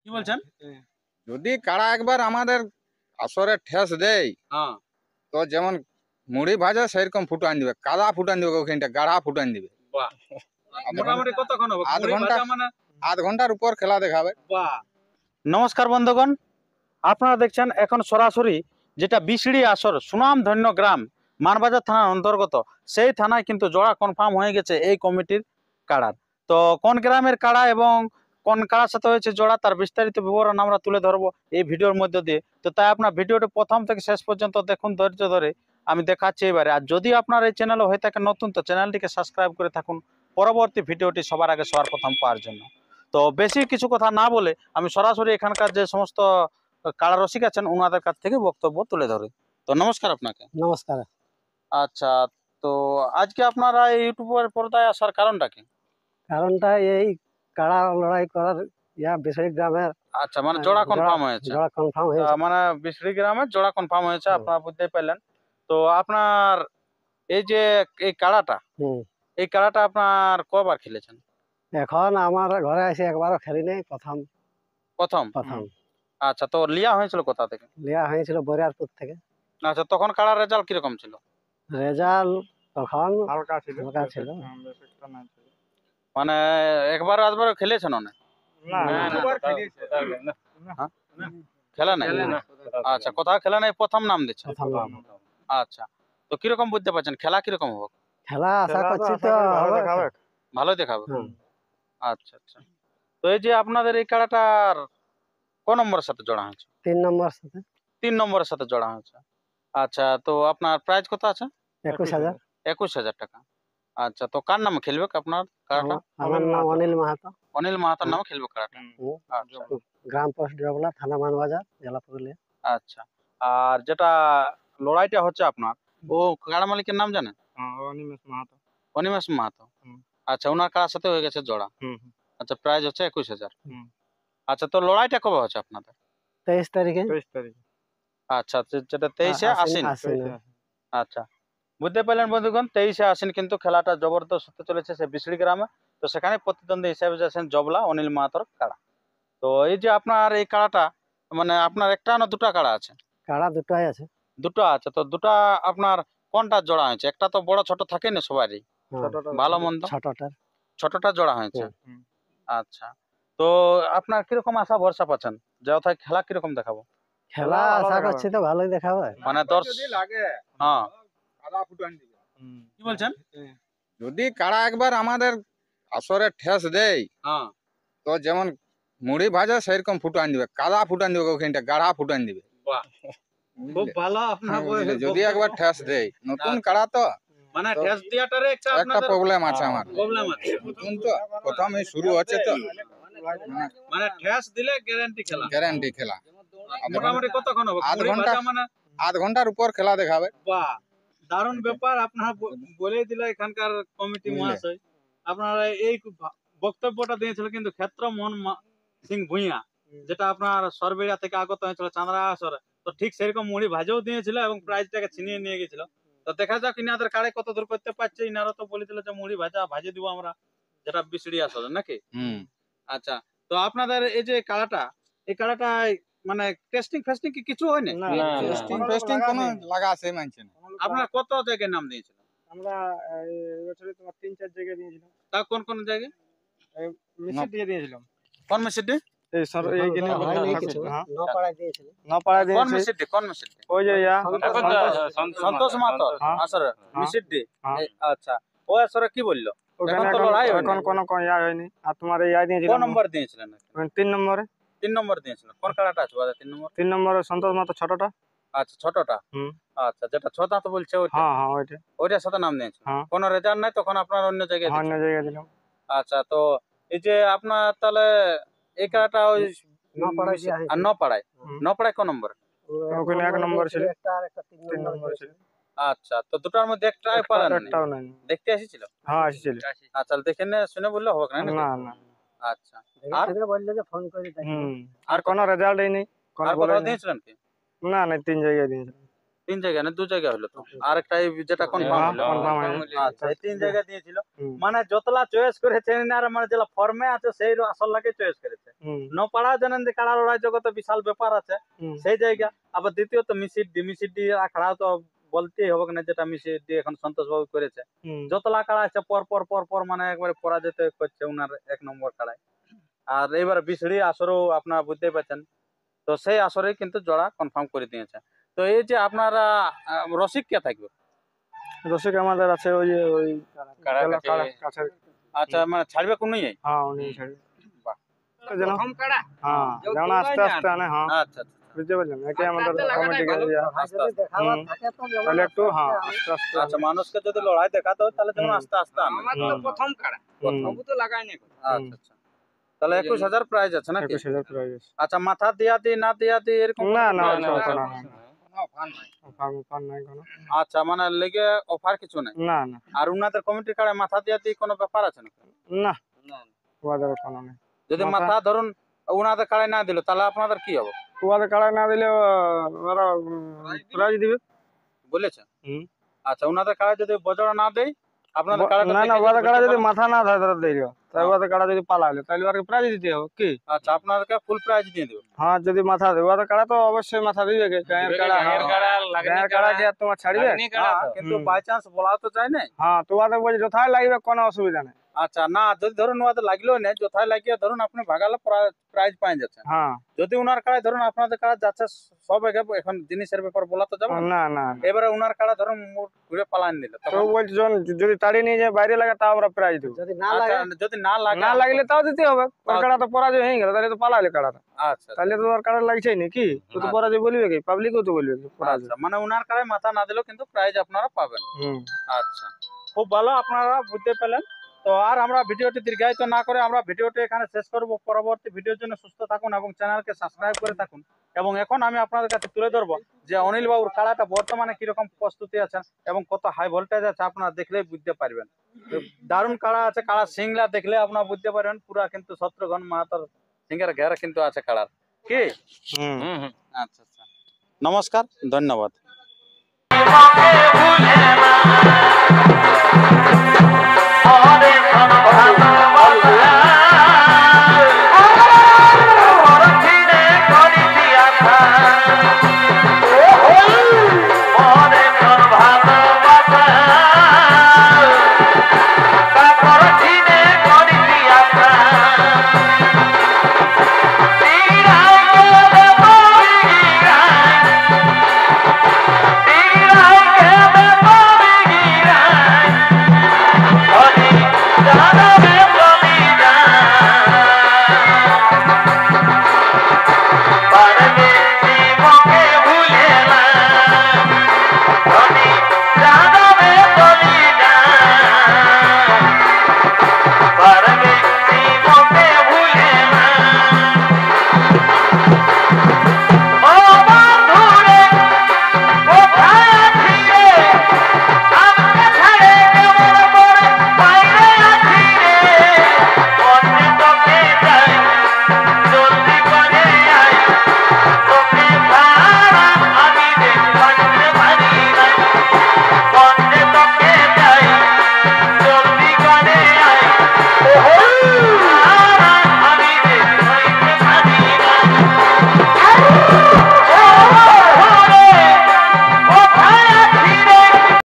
কি বলছেন? যদি কারা একবার আমাদের আসরে ঠেস দেয় হ্যাঁ, তো যেমন মুড়ি ভাজা সেরকম ফুটান দিবে, কাদা ফুটান দিবে, ওখানটা গাঢ়া ফুটান দিবে। বাহ। আধ মোটামুটি কতক্ষণ হবে আধ মুড়ি ঘন্টা। ভাজা মানে? আধ ঘন্টার উপর খেলা দেখাবে। বাহ। নমস্কার বন্ধুগণ, আপনারা দেখছেন এখন সরাসরি যেটা বিসড়ি আসর সুনামধন্য গ্রাম মানবাজার থানার অন্তর্গত, সেই থানায় কিন্তু জোড়া কনফার্ম হয়ে গেছে এই কমিটির কাড়ার। তো কোন গ্রামের কাড়া এবং কোন কাড়ার সাথে হয়েছে জোড়া, তার বিস্তারিত বিবরণ আমরা তুলে ধরবো এই ভিডিওর মধ্যে দিয়ে। তো তাই আপনার ভিডিওটি প্রথম থেকে শেষ পর্যন্ত দেখুন ধৈর্য ধরে, আমি দেখাচ্ছি এবারে। আর যদি আপনার এই চ্যানেলে হয়ে থাকে নতুন, তো চ্যানেলটিকে সাবস্ক্রাইব করে থাকুন পরবর্তী ভিডিওটি সবার আগে সবার প্রথম পাওয়ার জন্য। তো বেশি কিছু কথা না বলে আমি সরাসরি এখানকার যে সমস্ত কাড়া রসিক আছেন ওনাদের কাছ থেকে বক্তব্য তুলে ধরি। তো নমস্কার আপনাকে। নমস্কার। আচ্ছা, তো আজকে আপনারা এই ইউটিউবের পর্দায় আসার কারণটা কি? কারণটা এই কাড়া লড়াই করার বিশাল গ্রামের আচ্ছা, মানে জোড়া কনফার্ম হয়েছে। জোড়া কনফার্ম হয়েছে। মানে বিশড়ি গ্রামের জোড়া কনফার্ম হয়েছে, আপনারা বুঝতে পারলেন। তো আপনার এই যে এই কাড়াটা, এই কাড়াটা আপনার কবার খেলেছেন? এখন আমার ঘরে এসে একবারও খেলি নেই, প্রথম প্রথম। প্রথম আচ্ছা, তো লিয়া হয়েছিল কোথা থেকে? লিয়া হয়েছিল বরিয়ারপুর থেকে। আচ্ছা, তখন কাড়ার রেজাল্ট কিরকম ছিল? রেজাল্ট তখন হালকা ছিল। মানে একবার আধবার খেলেছেন অনেক? খেলা নাই। আচ্ছা, কোথাও খেলা নাই, প্রথম নাম দিচ্ছে। আচ্ছা, তো কিরকম বুঝতে পারছেন খেলা কিরকম হবে? খেলা আশা করছি তো ভালোই দেখাবে। আচ্ছা আচ্ছা, তো এই যে আপনাদের এই কাড়াটার কোন নম্বরের সাথে জোড়া হয়েছে? 3 নম্বর সাথে। 3 নম্বরের সাথে জোড়া হয়েছে। আচ্ছা, তো আপনার প্রাইস কত আছে? 21,000। 21,000 টাকা। আচ্ছা, তো কার নামে খেলবে আপনার কাড়াটা? আমার নাম অনিল মাহাতো। অনিল মাহাতার নামে খেলবে কাড়াটা। আচ্ছা, গ্রাম পোস্ট জবলা, থানা মানবাজার, জেলা পুরুলিয়া। আচ্ছা, আর যেটা লড়াইটা হচ্ছে আপনার, ও কাড়া মালিকের নাম জানেন? অনিমেষ মাহাতো। অনিমেষ মাহাতো। আচ্ছা, ওনার কাড়ার সাথে হয়ে গেছে জোড়া। আচ্ছা, প্রাইস হচ্ছে 21,000। আচ্ছা, তো লড়াইটা কবে হচ্ছে আপনাদের? 23 তারিখে। আচ্ছা, যেটা 23শে আশ্বিন। আচ্ছা, বুঝতে পারলেন বন্ধুগণ, 23শে আশ্বিন কিন্তু খেলাটা জবরদস্ত হতে চলেছে সে বিসড়ি গ্রামে। তো সেখানে প্রতিদ্বন্দ্বী হিসাবে যাচ্ছেন জবলা অনিল মাহাতোর কাড়া। তো এই যে আপনার এই কাড়াটা, মানে আপনার একটা না দুটা কাড়া আছে? কাড়া দুটাই আছে। দুটো আছে, তো দুটা আপনার কোনটা জোড়া হয়েছে? একটা তো বড় ছোট থাকে না সবারই, ভালো মন্দ, ছোটটা জোড়া হয়েছে। আচ্ছা, তো আপনার কিরকম আশা ভরসা পাচ্ছেন যে ওথায় খেলা কিরকম দেখাবো? খেলা আশা করছি তো ভালোই দেখাবে। মানে হ্যাঁ, কি বলছেন? যদি কারা একবার আমাদের আসরে ঠেস দেয় তো যেমন মুড়ি ভাজা সেরকম ফুটান দিবে, কাদা ফুটান দিবে, ওখানটা গাঢ়া ফুটান দিবে। খুব ভালো আপনার যদি একবার ঠেস দেয়, নতুন কাড়া তো মানে ঠেস দিয়াটারে একটা প্রবলেম আছে আমার। প্রবলেম আছে, নতুন তো প্রথমে শুরু হচ্ছে তো, মানে ঠেস দিলে গ্যারান্টি খেলা। গ্যারান্টি খেলা। মোটামুটি কতক্ষণ হবে? আধ ঘন্টা। মানে আধ ঘন্টার উপর খেলা দেখাবে। বাহ, দারুণ ব্যাপার। আপনারা বলেই দিল এখানকার কমিটি মহাশয়। আপনারা এই বক্তব্যটা দিয়েছিল কিন্তু ক্ষেত্র মোহন সিং ভুঁইয়া, যেটা আপনার সরবেড়িয়া থেকে আগত হয়েছিল চাঁদরা আসরে। তো ঠিক সেরকম মুড়ি ভাজেও দিয়েছিল এবং প্রাইজটাকে ছিনিয়ে নিয়ে গেছিল। তো দেখা যাক ইনাদের কাড়ে কত দূর করতে পারছে। ইনারা তো বলে দিল যে মুড়ি ভাজে দিব আমরা, যেটা বিসড়ি আসলে নাকি। আচ্ছা, তো আপনাদের এই যে কাড়াটা, এই কাড়াটা মানে টেস্টিং ফেস্টিং কি কিছু হয় না? টেস্টিং কোনো লাগা আছে মানছে না। আপনারা কত জায়গায় নাম দিয়েছিলেন? আমরা এবছরে তোমার 3-4 জায়গায় দিয়েছিলাম। তা কোন কোন জায়গায়? মিশে দিয়ে দিয়েছিলাম। কোন মেসেডে? এই সর এই গিনে নপাড়ায় দিয়েছিলাম। নপাড়ায় কোন দিয়েছি। মেসেডে? কোন মেসেডে? ওই যে সন্তোষ মাহাতো আসরে মেসেডে। আচ্ছা, ও আসরে কি বললো? এখন তো লড়াই হয়নি। এখন কোন কোন হয়নি। আর তোমার এই দিয়েছিলাম। কোন নম্বর দিয়েছিলেন? 3 নম্বরে। 3 নম্বর দিয়েছিলেন। কোন কাড়াটা আছে বাদে 3 নম্বর? 3 নম্বরে সন্তোষ মাহাতো ছোটটা। আচ্ছা, ছোটটা। আচ্ছা, যেটা ছোটটা তো বলছে ওইটা। হ্যাঁ হ্যাঁ, ওইটা। ওইটার সাথে নাম দিয়েছেন। কোন রেজাল্ট নাই তখন আপনার অন্য জায়গায় দিয়েছেন? অন্য জায়গায় দিলাম। আচ্ছা, তো এই যে আপনার তাহলে এই কাড়াটা ওই নপাড়ায় কোন নম্বর? ওখানে 1 নম্বর ছিল, একটা আর একটা 3 নম্বর ছিল। আচ্ছা, তো দুটার মধ্যে একটাই পারেন? একটাও নাই। দেখতে এসেছিল? হ্যাঁ, এসেছিল। আচ্ছা, দেখে না শুনে বললে হবে না? না না। আচ্ছা, আর বললে যে ফোন করে আর কোন রেজাল্ট নেই। আর কোথাও দিয়েছিলেন কি? না না, 3 জায়গায় দিয়েছিলাম। তিন জায়গা না দু জায়গা হলো তো, আর একটা এই যেটা কনফার্ম হলো। confirm হলো। আচ্ছা, এই তিন জায়গা দিয়েছিল। হুম। মানে যতলা চয়েস করেছে আর মানে যেটা ফর্মে আছে সেই আসল লাগে চয়েস করেছে। হুম, ন পাড়া জানেন যে কাড়া লড়াই জগতে বিশাল ব্যাপার আছে হুম, সেই জায়গা। আবার দ্বিতীয়ত মিসিডি আখড়া তো বলতেই হবে না, যেটা মিসিডি এখন সন্তোষ বাবু করেছে। হুম। যতলা কাড়া আছে পর পর পর পর মানে একবারে পরাজিত করছে উনার এক নম্বর কাড়ায়। আর এবার বিসড়ি আসরেও আপনারা বুঝতে পারছেন, তো সেই আসরে কিন্তু জোড়া কনফার্ম করে দিয়েছে। তো এই যে আপনারা রসিক কে থাকবে? রসিক আমাদের আছে ওই যে ওই কাড়া জেলা কাছে। কাড়া কাছে। আচ্ছা, মানে ছাড়বে কোনই? হ্যাঁ উনি ছাড়বে। বাহ। তো যেন হ্যাঁ যেমন আস্তে আস্তে আনে। হ্যাঁ আচ্ছা আচ্ছা বুঝতে পারলেন, এটাই আমাদের কমিটি আস্তে আস্তে। তাহলে একটু হ্যাঁ আস্তে আস্তে আচ্ছা, মানুষকে যদি লড়াই দেখাতে হয় তাহলে যেমন হুম। আস্তে আস্তে আনবে। প্রথম কাড়া হুম, তো লাগাইনি আচ্ছা আচ্ছা, তাহলে 21,000 প্রাইজ আছে নাকি? 21,000 প্রাইস। আচ্ছা, মাথা দিয়া দি না দিয়া দি এরকম না না কোনো ওটা কোনো না, নাই? ফার্ম নাই কোনো। আচ্ছা, মানে লেগে অফার কিছু নাই। না না আর উনাদের কমিটির কাড়ে মাথা দিয়া দি কোনো ব্যাপার আছে না? না ওদের কোনো নেই। যদি মাথা- মাথা ধরুন উনাদের কাড়ে না দিল তাহলে আপনাদের কি হবে ওদের কাড়া না দিলে ওরা প্রাইজ দিবে। বলেছে? হুম। আচ্ছা, উনাদের কাড়ে যদি বজরা না দেয় আপনাদের কাড়াটা না না দেখে ওদের যদি কাড়া বলতে যদি পারেন? মাথা না ধরে ধরে দিল, তাই হ্যাঁ। ওদের কাড়া যদি পালাইলে তাহলে ওকে প্রাইজ দিতে হবে কি? আচ্ছা, আপনাদেরকে ফুল প্রাইজ দিয়ে দেবে। হ্যাঁ যদি মাথা দেবে ওদের কাড়া তো অবশ্যই মাথা দিবে। গায়ের কাড়া গায়ের কাড়া কি আর তোমার ছাড়বে? হ্যাঁ, কিন্তু হুম। বাই চান্স বলা তো যায় না। হ্যাঁ তো ওদের বলছে যথাই লাগবে, কোনো অসুবিধা নেই। আচ্ছা, না যদি ধরুন ওদের লাগলো না, যথায় লাগিয়ে ধরুন আপনি ভাগালে প্রাইজ পাই যাচ্ছেন। হ্যাঁ যদি উনার কাড়ায় ধরুন আপনাদের কাড়া যাচ্ছে সব এখন জিনিসের ব্যাপার বলা তো যাবে না। না না এবারে উনার কাড়া ধরুন মোট ঘুরে পালান দিল তো তখন? বলছে যদি তাড়িয়ে নিয়ে যায় বাইরে লাগে তাও আমরা প্রাইজ দেবো। আচ্ছা, যদি না লাগে? না লাগলে তাও দিতে হবে। ওর তাও কাড়া তো পরাজয় হয়ে গেল, তাহলে তো পালাইলে কাড়াটা, আচ্ছা তাহলে তো ওর কাড়া লাগছেই নাকি? তো তো আচ্ছা। পরাজয় বলবে কি? পাবলিকও তো বলবে কি পরাজয়। আচ্ছা, মানে উনার কাড়ায় মাথা না দিলেও কিন্তু প্রাইজ আপনারা পাবেন। হুম। আচ্ছা, খুব ভালো, আপনারা বুঝতে পেলেন। তো আর আমরা ভিডিওটি দীর্ঘায়িত না করে আমরা ভিডিওটি এখানে শেষ করব। পরবর্তী ভিডিওর জন্য সুস্থ থাকুন এবং চ্যানেলকে সাবস্ক্রাইব করে থাকুন। এবং এখন আমি আপনাদের কাছে তুলে ধরবো যে অনিল বাবুর কাড়াটা বর্তমানে কিরকম প্রস্তুতি আছেন এবং কত হাই ভোল্টেজ আছে আপনারা দেখলেই বুঝতে পারবেন। তো দারুণ কাড়া আছে, কাড়া সিংলা দেখলে আপনারা বুঝতে পারবেন পুরা কিন্তু শত্রুঘ্ন মাহাতোর সিংহের ঘেরা কিন্তু আছে কাড়ার কি। হুম। আচ্ছা আচ্ছা, নমস্কার, ধন্যবাদ।